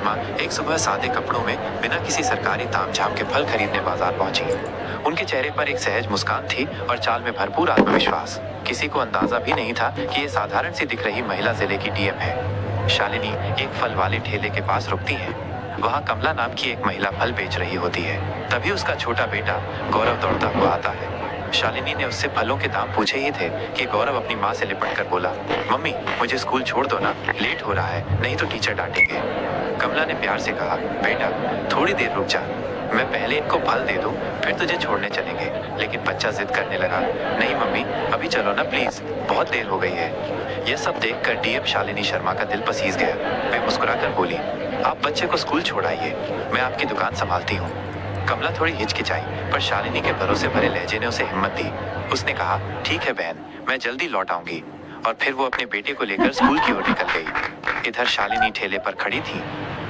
शर्मा एक सुबह सादे कपड़ों में बिना किसी सरकारी तामझाम के फल खरीदने बाजार पहुंची। उनके चेहरे पर एक सहज मुस्कान थी और चाल में भरपूर आत्मविश्वास। किसी को अंदाजा भी नहीं था कि ये साधारण सी दिख रही महिला जिले की डीएम है। शालिनी एक फल वाले ठेले के पास रुकती है। वहाँ कमला नाम की एक महिला फल बेच रही होती है। तभी उसका छोटा बेटा गौरव दौड़ता हुआ आता है। शालिनी ने उससे फलों के दाम पूछे ही थे कि गौरव अपनी माँ से लिपट कर बोला, मम्मी मुझे स्कूल छोड़ दो ना, लेट हो रहा है, नहीं तो टीचर डांटेंगे। कमला ने प्यार से कहा, बेटा थोड़ी देर रुक जा, मैं पहले इनको फल दे दूं, फिर तुझे छोड़ने चलेंगे। लेकिन बच्चा जिद करने लगा, नहीं मम्मी अभी चलो ना प्लीज, बहुत देर हो गई है। यह सब देखकर डीएम शालिनी शर्मा का दिल पसीज गया। वे मुस्कुराकर बोली, आप बच्चे को स्कूल छोड़ाइए, मैं आपकी दुकान संभालती हूँ। कमला थोड़ी हिचकिचाई, पर शालिनी के भरोसे भरे लहजे ने उसे हिम्मत दी। उसने कहा, ठीक है बहन, मैं जल्दी लौट आऊंगी। और फिर वो अपने बेटे को लेकर स्कूल की ओर निकल गई। इधर शालिनी ठेले पर खड़ी थी,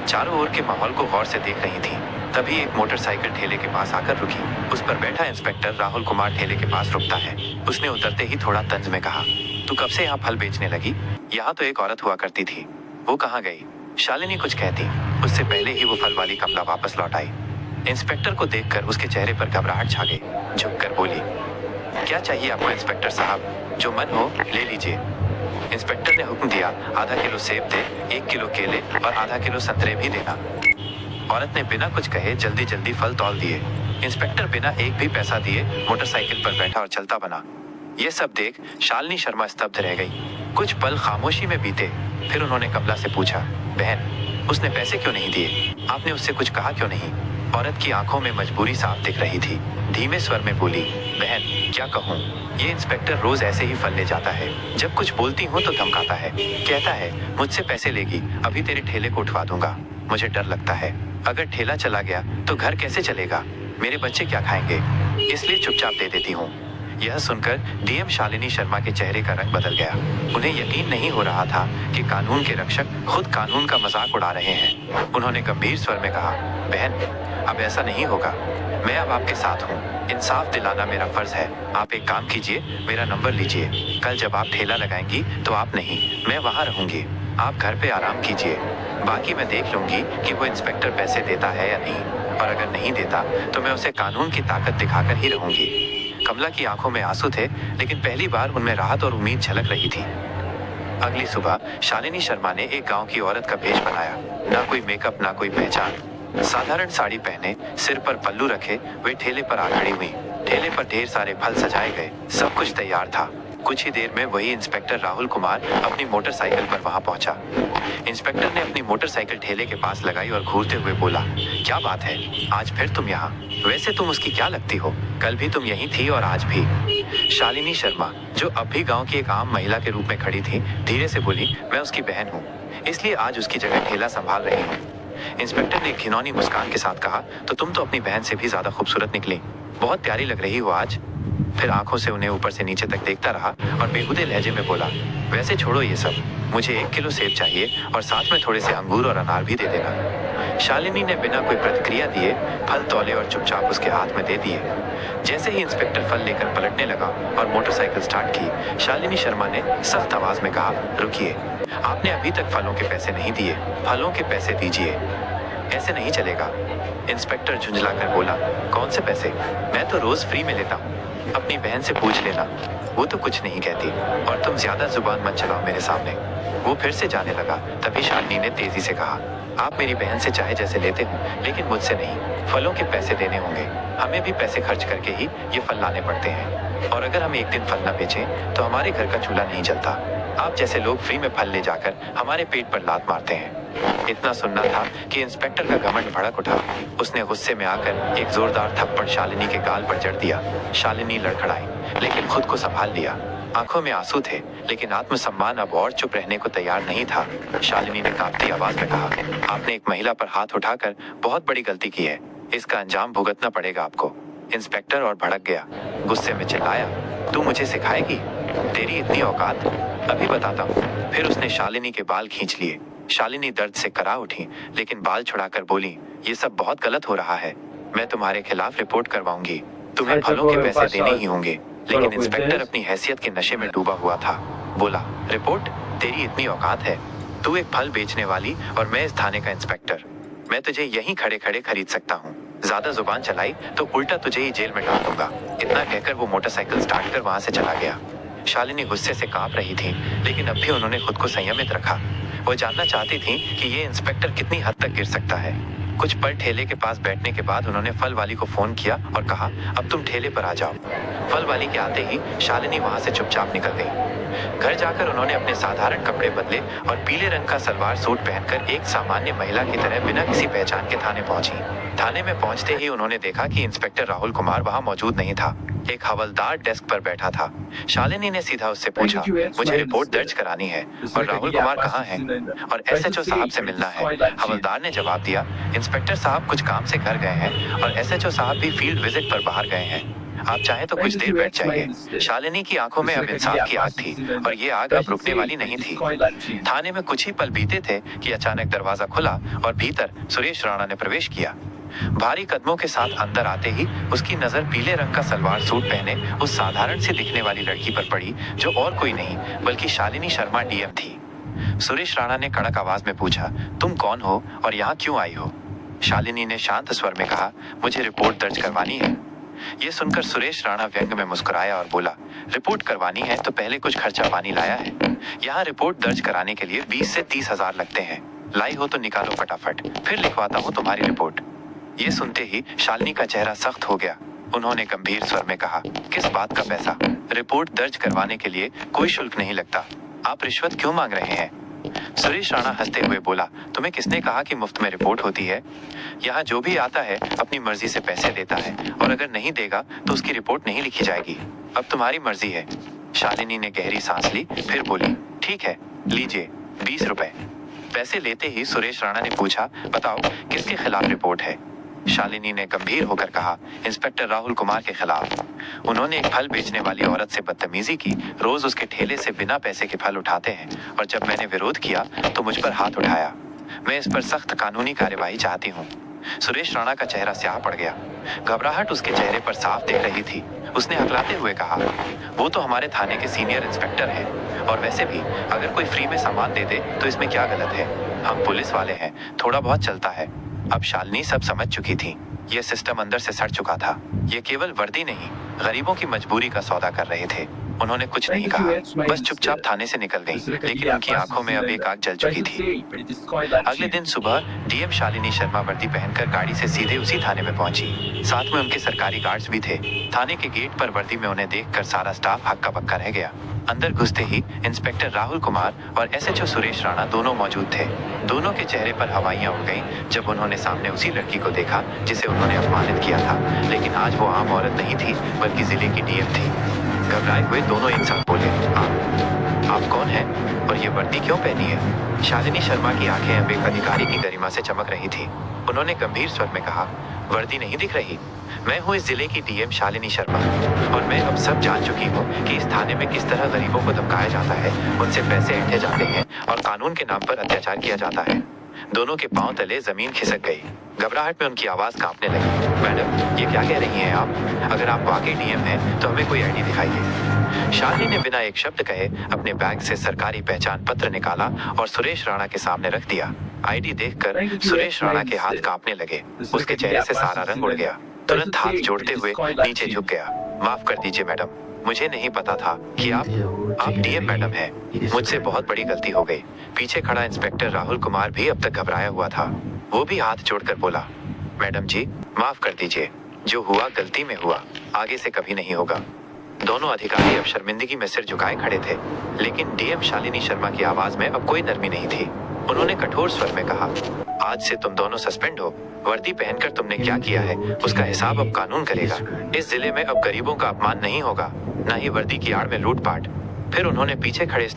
चारों ओर के माहौल को गौर से देख रही थी। तभी एक मोटरसाइकिल ठेले के पास आकर रुकी। उस पर बैठा इंस्पेक्टर राहुल कुमार ठेले के पास रुकता है। उसने उतरते ही थोड़ा तंज में कहा, तू कब से यहाँ फल बेचने लगी? यहाँ तो एक औरत हुआ करती थी, वो कहाँ गई? शालिनी कुछ कहती, उससे पहले ही वो फल वाली कमला वापस लौट आई। इंस्पेक्टर को देखकर उसके चेहरे पर घबराहट छा गई। झुककर बोली, क्या चाहिए आपको इंस्पेक्टर साहब? जो मन हो ले लीजिए। इंस्पेक्टर ने हुक्म दिया, आधा किलो सेब दे, 1 किलो केले और आधा किलो संतरे भी देना। औरत ने बिना कुछ कहे जल्दी जल्दी फल तौल दिए। इंस्पेक्टर बिना एक भी पैसा दिए मोटरसाइकिल पर बैठा और चलता बना। ये सब देख शालिनी शर्मा स्तब्ध रह गई। कुछ पल खामोशी में बीते, फिर उन्होंने कमला से पूछा, बहन उसने पैसे क्यों नहीं दिए? आपने उससे कुछ कहा क्यों नहीं? औरत की आंखों में मजबूरी साफ दिख रही थी। धीमे स्वर में बोली, बहन क्या कहूँ, ये इंस्पेक्टर रोज ऐसे ही फल ले जाता है। जब कुछ बोलती हूँ तो धमकाता है, कहता है मुझसे पैसे लेगी, अभी तेरे ठेले को उठवा दूंगा। मुझे डर लगता है, अगर ठेला चला गया तो घर कैसे चलेगा? मेरे बच्चे क्या खाएंगे? इसलिए चुपचाप दे देती हूँ। यह सुनकर डीएम शालिनी शर्मा के चेहरे का रंग बदल गया। उन्हें यकीन नहीं हो रहा था कि कानून के रक्षक खुद कानून का मजाक उड़ा रहे हैं। उन्होंने गंभीर स्वर में कहा, बहन अब ऐसा नहीं होगा, मैं अब आपके साथ हूँ, इंसाफ दिलाना मेरा फर्ज है। आप एक काम कीजिए, मेरा नंबर लीजिए, कल जब आप ठेला लगाएंगी तो आप नहीं, मैं वहाँ रहूंगी। आप घर पे आराम कीजिए, बाकी मैं देख लूंगी कि वो इंस्पेक्टर पैसे देता है या नहीं, और अगर नहीं देता तो मैं उसे कानून की ताकत दिखाकर ही रहूंगी। कमला की आंखों में आंसू थे, लेकिन पहली बार उनमें राहत और उम्मीद झलक रही थी। अगली सुबह शालिनी शर्मा ने एक गांव की औरत का भेष बनाया। ना कोई मेकअप, ना कोई पहचान, साधारण साड़ी पहने, सिर पर पल्लू रखे वे ठेले पर आ खड़ी हुई। ठेले पर ढेर सारे फल सजाए गए, सब कुछ तैयार था। कुछ ही देर में वही इंस्पेक्टर राहुल कुमार अपनी मोटरसाइकिल पर वहां पहुंचा। इंस्पेक्टर ने अपनी मोटरसाइकिल ठेले के पास लगाई और घूरते हुए बोला, क्या बात है, आज फिर तुम यहाँ? वैसे तुम उसकी क्या लगती हो? कल भी तुम यहीं थी और आज भी। शालिनी शर्मा, जो अब भी गांव की एक आम महिला के रूप में खड़ी थी, धीरे से बोली, मैं उसकी बहन हूँ, इसलिए आज उसकी जगह ठेला संभाल रही हूँ। इंस्पेक्टर ने घिनौनी मुस्कान के साथ कहा, तो तुम तो अपनी बहन से भी ज्यादा खूबसूरत निकली, बहुत प्यारी लग रही हो आज। फिर आंखों से उन्हें ऊपर से नीचे तक देखता रहा और बेहुदे लहजे में बोला, वैसे छोड़ो ये सब, मुझे 1 किलो सेब चाहिए और साथ में थोड़े से अंगूर और अनार भी दे देना। शालिनी ने बिना कोई प्रतिक्रिया दिए फल तौले और चुपचाप उसके हाथ में दे दिए। जैसे ही इंस्पेक्टर फल लेकर पलटने लगा और मोटरसाइकिल स्टार्ट की, शालिनी शर्मा ने सख्त आवाज में कहा, रुकिए, आपने अभी तक फलों के पैसे नहीं दिए, फलों के पैसे दीजिए, ऐसे नहीं चलेगा। इंस्पेक्टर झुंझलाकर बोला, कौन से पैसे? मैं तो रोज फ्री में लेता हूँ, अपनी बहन से पूछ लेना, वो तो कुछ नहीं कहती, और तुम ज्यादा जुबान मत चलाओ मेरे सामने। वो फिर से जाने लगा। तभी शालिनी ने तेजी से कहा, आप मेरी बहन से चाहे जैसे लेते हो, लेकिन मुझसे नहीं, फलों के पैसे देने होंगे। हमें भी पैसे खर्च करके ही ये फल लाने पड़ते हैं, और अगर हम एक दिन फल न बेचें तो हमारे घर का चूल्हा नहीं जलता। आप जैसे लोग फ्री में फल ले जाकर हमारे पेट पर लात मारते हैं। इतना सुनना था कि इंस्पेक्टर का घमंड भड़क उठा। उसने गुस्से में आकर एक जोरदार थप्पड़ शालिनी के गाल पर जड़ दिया। शालिनी लड़खड़ाई, लेकिन खुद को संभाल लिया। आंखों में आंसू थे, लेकिन आत्मसम्मान अब और चुप रहने को तैयार नहीं था। शालिनी ने कांपती आवाज में कहा, आपने एक महिला पर हाथ उठाकर बहुत बड़ी गलती की है, इसका अंजाम भुगतना पड़ेगा आपको। इंस्पेक्टर और भड़क गया, गुस्से में चिल्लाया, तू मुझे सिखाएगी? तेरी इतनी औकात, अभी बताता हूँ। फिर उसने शालिनी के बाल खींच लिए। शालिनी दर्द से करा उठी, लेकिन बाल छुड़ाकर बोली, ये सब बहुत गलत हो रहा है, मैं तुम्हारे खिलाफ रिपोर्ट करवाऊंगी, तुम्हें फलों के पैसे देने ही होंगे। लेकिन इंस्पेक्टर अपनी हैसियत के नशे में डूबा हुआ था। बोला, रिपोर्ट? तेरी इतनी औकात है? तू एक फल बेचने वाली और मैं इस थाने का इंस्पेक्टर। मैं तुझे यहीं खड़े खड़े खरीद सकता हूँ। ज्यादा जुबान चलाई तो उल्टा तुझे ही जेल में डाल दूंगा। इतना कहकर वो मोटरसाइकिल स्टार्ट कर वहां से चला गया। शालिनी गुस्से से कांप रही थी, लेकिन अब भी उन्होंने खुद को संयमित रखा। वो जानना चाहती थी कि ये इंस्पेक्टर कितनी हद तक गिर सकता है। कुछ पल ठेले के पास बैठने के बाद उन्होंने फल वाली को फोन किया और कहा, अब तुम ठेले पर आ जाओ। फल वाली के आते ही शालिनी वहां से चुपचाप निकल गई। घर जाकर उन्होंने अपने साधारण कपड़े बदले और पीले रंग का सलवार सूट पहनकर एक सामान्य महिला की तरह बिना किसी पहचान के थाने पहुंची। थाने में पहुंचते ही उन्होंने देखा कि इंस्पेक्टर राहुल कुमार वहां मौजूद नहीं था। एक हवलदार डेस्क पर बैठा था। शालिनी ने सीधा उससे पूछा, मुझे रिपोर्ट दर्ज करानी है और राहुल कुमार कहाँ है और एसएचओ साहब से मिलना है। हवलदार ने जवाब दिया, इंस्पेक्टर साहब कुछ काम से घर गए हैं और एसएचओ साहब भी फील्ड विजिट पर बाहर गए हैं। आप चाहे तो कुछ देर बैठ जाइए। शालिनी की आंखों में अब इंसाफ की आग थी और ये आग अब रुकने वाली नहीं थी। थाने में कुछ ही पल बीते थे कि अचानक दरवाजा खुला और भीतर सुरेश राणा ने प्रवेश किया। भारी कदमों के साथ अंदर आते ही उसकी नजर पीले रंग का सलवार सूट पहने उस साधारण सी दिखने वाली लड़की पर पड़ी, जो और कोई नहीं बल्कि शालिनी शर्मा डीएम थी। सुरेश राणा ने कड़क आवाज में पूछा, तुम कौन हो और यहाँ क्यों आई हो? शालिनी ने शांत स्वर में कहा, मुझे रिपोर्ट दर्ज करवानी है। ये सुनकर सुरेश राणा व्यंग में मुस्कुराया और बोला, रिपोर्ट करवानी है तो पहले कुछ खर्चा पानी लाया है? यहाँ रिपोर्ट दर्ज कराने के लिए 20 से 30 हजार लगते हैं। लाई हो तो निकालो फटाफट, फिर लिखवाता हूँ तुम्हारी रिपोर्ट। ये सुनते ही शालिनी का चेहरा सख्त हो गया। उन्होंने गंभीर स्वर में कहा, किस बात का पैसा? रिपोर्ट दर्ज करवाने के लिए कोई शुल्क नहीं लगता। आप रिश्वत क्यों मांग रहे हैं? सुरेश राणा हंसते हुए बोला, तुम्हें किसने कहा कि मुफ्त में रिपोर्ट होती है? यहाँ जो भी आता है अपनी मर्जी से पैसे देता है और अगर नहीं देगा तो उसकी रिपोर्ट नहीं लिखी जाएगी। अब तुम्हारी मर्जी है। शालिनी ने गहरी सांस ली, फिर बोली, ठीक है, लीजिए 20 रुपए। पैसे लेते ही सुरेश राणा ने पूछा, बताओ किसके खिलाफ रिपोर्ट है? शालिनी ने गंभीर होकर कहा, इंस्पेक्टर राहुल कुमार के खिलाफ। उन्होंने एक फल बेचने वाली औरत से बदतमीजी की। रोज उसके ठेले से बिना पैसे के फल उठाते हैं और जब मैंने विरोध किया तो मुझ पर हाथ उठाया। मैं इस पर सख्त कानूनी कार्यवाही चाहती हूँ। सुरेश राणा का चेहरा स्याह पड़ गया। घबराहट उसके चेहरे पर साफ दिख रही थी। उसने हकलाते हुए कहा, वो तो हमारे थाने के सीनियर इंस्पेक्टर हैं और वैसे भी अगर कोई फ्री में सामान दे दे तो इसमें क्या गलत है? हम पुलिस वाले हैं, थोड़ा बहुत चलता है। अब शालिनी सब समझ चुकी थी। ये सिस्टम अंदर से सड़ चुका था। ये केवल वर्दी नहीं, गरीबों की मजबूरी का सौदा कर रहे थे। उन्होंने कुछ नहीं कहा, बस चुपचाप थाने से निकल गईं, लेकिन उनकी आंखों में अब एक आग जल चुकी थी। अगले दिन सुबह डीएम शालिनी शर्मा वर्दी पहनकर गाड़ी से सीधे उसी थाने में पहुंची। साथ में उनके सरकारी गार्ड्स भी थे। थाने के गेट पर वर्दी में उन्हें देखकर सारा स्टाफ हक्का बक्का रह गया। अंदर घुसते ही इंस्पेक्टर राहुल कुमार और एसएचओ सुरेश राणा दोनों मौजूद थे। दोनों के चेहरे पर हवाइयां उड़ गईं जब उन्होंने सामने उसी लड़की को देखा जिसे उन्होंने अपमानित किया था। लेकिन आज वो आम औरत नहीं थी बल्कि जिले की डीएम थी। घबराए हुए दोनों एक साथ बोले, आप कौन हैं और ये वर्दी क्यों पहनी है? शालिनी शर्मा की आंखें अब एक अधिकारी की गरिमा से चमक रही थी। उन्होंने गंभीर स्वर में कहा, वर्दी नहीं दिख रही? मैं हूँ इस जिले की डीएम शालिनी शर्मा और मैं अब सब जान चुकी हूँ कि इस थाने में किस तरह गरीबों को धमकाया जाता है, उनसे पैसे ऐंठे जाते हैं और कानून के नाम पर अत्याचार किया जाता है। दोनों के पांव तले जमीन खिसक गई। घबराहट में उनकी आवाज कांपने लगी। मैडम, ये क्या कह रही हैं आप? अगर आप वाकई डीएम हैं तो हमें कोई आईडी दिखाइए। शालिनी ने बिना एक शब्द कहे अपने बैग से सरकारी पहचान पत्र निकाला और सुरेश राणा के सामने रख दिया। आईडी देखकर सुरेश राणा के हाथ कांपने लगे। उसके चेहरे से सारा रंग उड़ गया। तुरंत हाथ जोड़ते हुए नीचे झुक गया। माफ कर दीजिए मैडम, मुझे नहीं पता था कि आप डीएम मैडम हैं। मुझसे बहुत बड़ी गलती हो गई। पीछे खड़ा इंस्पेक्टर राहुल कुमार भी अब तक घबराया हुआ था। वो भी हाथ जोड़कर बोला, मैडम जी माफ कर दीजिए, जो हुआ गलती में हुआ, आगे से कभी नहीं होगा। दोनों अधिकारी अब शर्मिंदगी में सिर झुकाए खड़े थे, लेकिन डीएम शालिनी शर्मा की आवाज में अब कोई नरमी नहीं थी। उन्होंने कठोर स्वर में कहा, आज से तुम दोनों सस्पेंड हो। वर्दी पहनकर तुमने क्या किया है उसका हिसाब अब कानून करेगा। इस जिले में अब गरीबों का अपमान नहीं होगा, न ही वर्दी की आड़ में लूटपाट। फिर उन्होंने पीछे खड़े